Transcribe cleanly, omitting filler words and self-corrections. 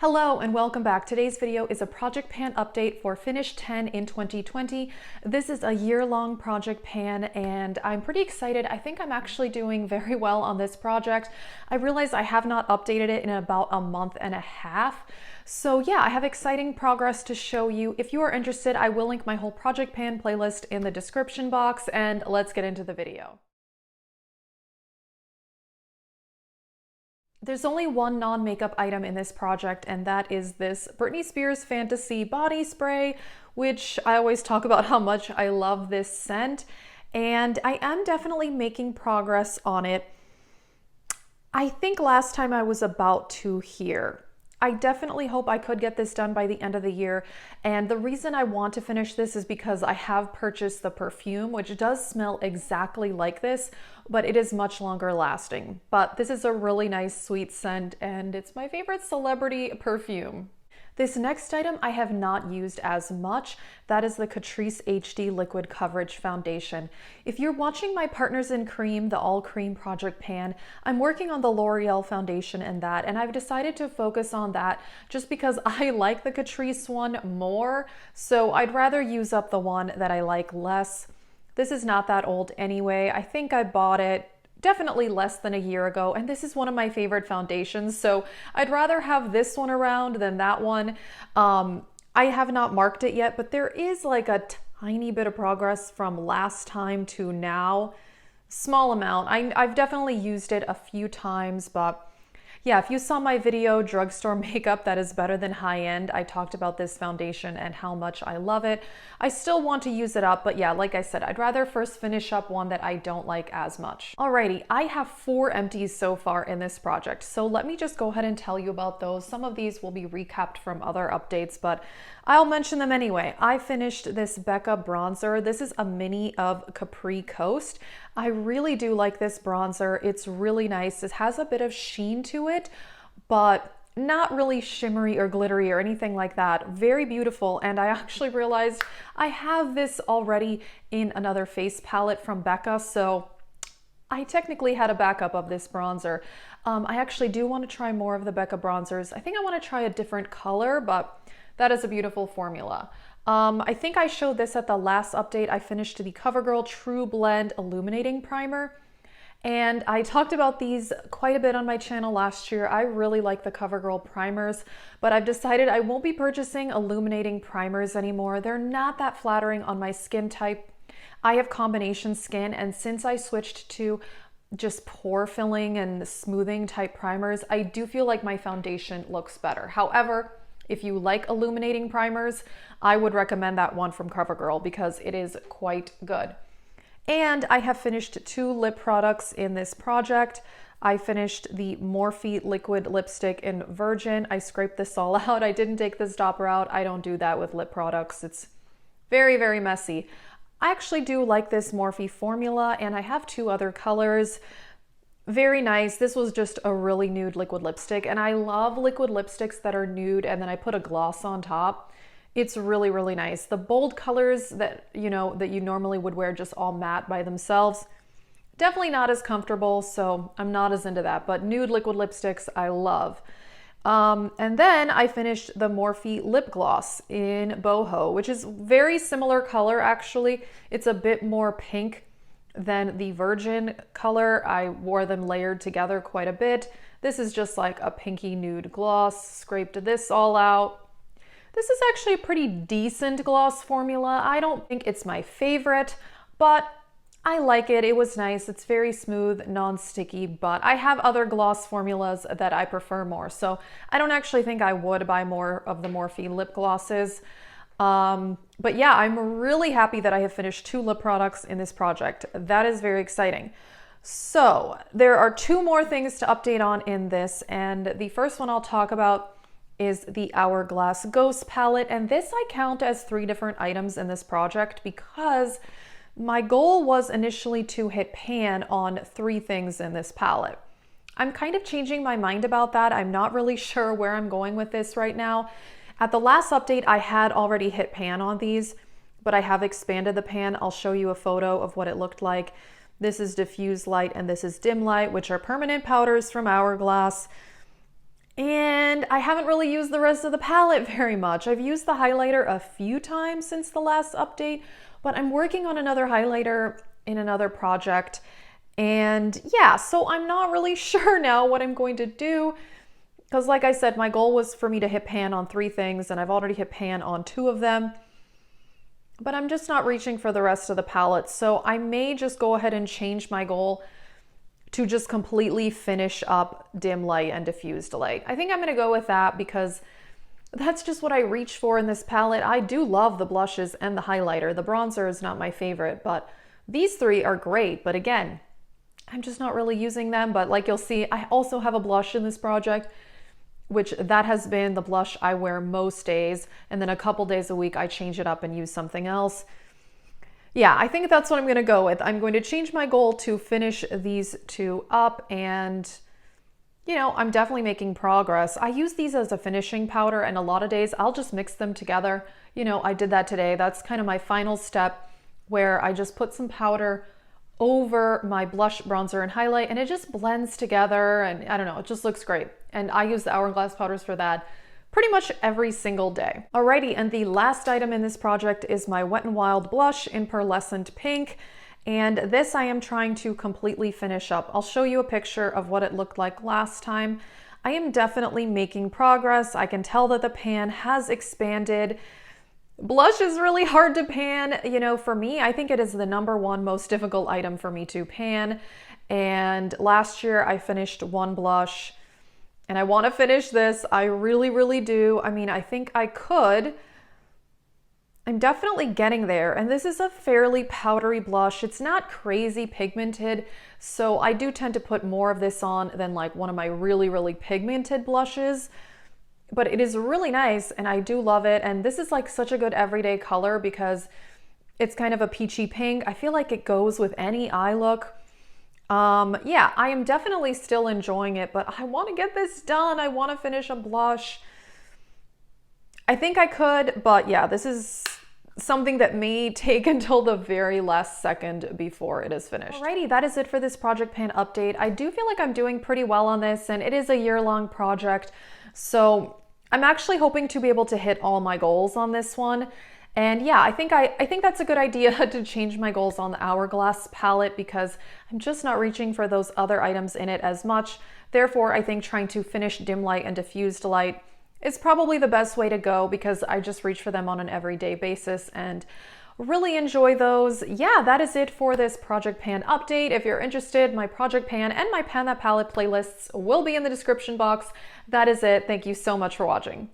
Hello and welcome back. Today's video is a project pan update for Finish 10 in 2020. This is a year-long project pan and I'm pretty excited. I think I'm actually doing very well on this project. I realize I have not updated it in about a month and a half. So yeah, I have exciting progress to show you. If you are interested, I will link my whole project pan playlist in the description box, and let's get into the video. There's only one non-makeup item in this project, and that is this Britney Spears Fantasy Body Spray, which I always talk about how much I love this scent, and I am definitely making progress on it. I think last time I was about to here. I definitely hope I could get this done by the end of the year, and the reason I want to finish this is because I have purchased the perfume, which does smell exactly like this, but it is much longer lasting. But this is a really nice sweet scent, and it's my favorite celebrity perfume. This next item I have not used as much. That is the Catrice HD Liquid Coverage Foundation. If you're watching my Partners in Cream, the All Cream Project Pan, I'm working on the L'Oreal foundation in that, and I've decided to focus on that just because I like the Catrice one more, so I'd rather use up the one that I like less. This is not that old anyway. I think I bought it definitely less than a year ago, and this is one of my favorite foundations, so I'd rather have this one around than that one. I have not marked it yet, but there is like a tiny bit of progress from last time to now. Small amount. I've definitely used it a few times, but yeah, if you saw my video, Drugstore Makeup That Is Better Than High End, I talked about this foundation and how much I love it. I still want to use it up, but yeah, like I said, I'd rather first finish up one that I don't like as much. Alrighty, I have 4 empties so far in this project, so let me just go ahead and tell you about those. Some of these will be recapped from other updates, but I'll mention them anyway. I finished this Becca bronzer. This is a mini of Capri Coast. I really do like this bronzer. It's really nice. It has a bit of sheen to it, but not really shimmery or glittery or anything like that. Very beautiful, and I actually realized I have this already in another face palette from Becca, so I technically had a backup of this bronzer. I actually do want to try more of the Becca bronzers. I think I want to try a different color, but that is a beautiful formula. I think I showed this at the last update. I finished the CoverGirl True Blend Illuminating Primer, and I talked about these quite a bit on my channel last year. I really like the CoverGirl primers, but I've decided I won't be purchasing illuminating primers anymore. They're not that flattering on my skin type. I have combination skin, and since I switched to just pore filling and smoothing type primers, I do feel like my foundation looks better. However, if you like illuminating primers, I would recommend that one from CoverGirl because it is quite good. And I have finished 2 lip products in this project. I finished the Morphe liquid lipstick in Virgin. I scraped this all out. I didn't take the stopper out. I don't do that with lip products. It's very, very messy. I actually do like this Morphe formula, and I have 2 other colors. Very nice. This was just a really nude liquid lipstick, and I love liquid lipsticks that are nude and then I put a gloss on top. It's really, really nice. The bold colors that you normally would wear just all matte by themselves, definitely not as comfortable, so I'm not as into that, but nude liquid lipsticks I love. And then I finished the Morphe lip gloss in Boho, which is very similar color actually. It's a bit more pink than the Virgin color. I wore them layered together quite a bit. This is just like a pinky nude gloss. Scraped this all out. This is actually a pretty decent gloss formula. I don't think it's my favorite, but I like it. It was nice. It's very smooth, non-sticky, but I have other gloss formulas that I prefer more. So I don't actually think I would buy more of the Morphe lip glosses. But yeah, I'm really happy that I have finished 2 lip products in this project. That is very exciting. So there are 2 more things to update on in this, and the first one I'll talk about is the Hourglass Ghost palette, and this I count as 3 different items in this project because my goal was initially to hit pan on 3 things in this palette. I'm kind of changing my mind about that. I'm not really sure where I'm going with this right now. At the last update, I had already hit pan on these, but I have expanded the pan. I'll show you a photo of what it looked like. This is diffuse light and this is dim light, which are permanent powders from Hourglass. And I haven't really used the rest of the palette very much. I've used the highlighter a few times since the last update, but I'm working on another highlighter in another project. And yeah, so I'm not really sure now what I'm going to do, because like I said, my goal was for me to hit pan on 3 things, and I've already hit pan on 2 of them. But I'm just not reaching for the rest of the palette. So I may just go ahead and change my goal to just completely finish up dim light and diffused light. I think I'm gonna go with that because that's just what I reach for in this palette. I do love the blushes and the highlighter. The bronzer is not my favorite, but these 3 are great. But again, I'm just not really using them. But like you'll see, I also have a blush in this project, which that has been the blush I wear most days. And then a couple days a week, I change it up and use something else. Yeah, I think that's what I'm gonna go with. I'm going to change my goal to finish these 2 up, and you know, I'm definitely making progress. I use these as a finishing powder, and a lot of days I'll just mix them together. You know, I did that today. That's kind of my final step, where I just put some powder over my blush, bronzer, and highlight, and it just blends together, and I don't know, it just looks great. And I use the Hourglass powders for that pretty much every single day. Alrighty, and the last item in this project is my Wet n Wild blush in Pearlescent Pink. And this I am trying to completely finish up. I'll show you a picture of what it looked like last time. I am definitely making progress. I can tell that the pan has expanded. Blush is really hard to pan. You know, for me, I think it is the #1 most difficult item for me to pan. And last year I finished 1 blush. And I want to finish this. I really, really do. I mean, I think I could. I'm definitely getting there. And this is a fairly powdery blush. It's not crazy pigmented. So I do tend to put more of this on than like one of my really, really pigmented blushes. But it is really nice and I do love it. And this is like such a good everyday color because it's kind of a peachy pink. I feel like it goes with any eye look. Yeah, I am definitely still enjoying it, but I want to get this done. I want to finish a blush. I think I could, but yeah, this is something that may take until the very last second before it is finished. Alrighty, that is it for this project pan update. I do feel like I'm doing pretty well on this, and it is a year-long project. So I'm actually hoping to be able to hit all my goals on this one. And yeah, I think that's a good idea to change my goals on the Hourglass palette because I'm just not reaching for those other items in it as much. Therefore, I think trying to finish dim light and diffused light is probably the best way to go because I just reach for them on an everyday basis and really enjoy those. Yeah, that is it for this project pan update. If you're interested, my project pan and my Pan That Palette playlists will be in the description box. That is it. Thank you so much for watching.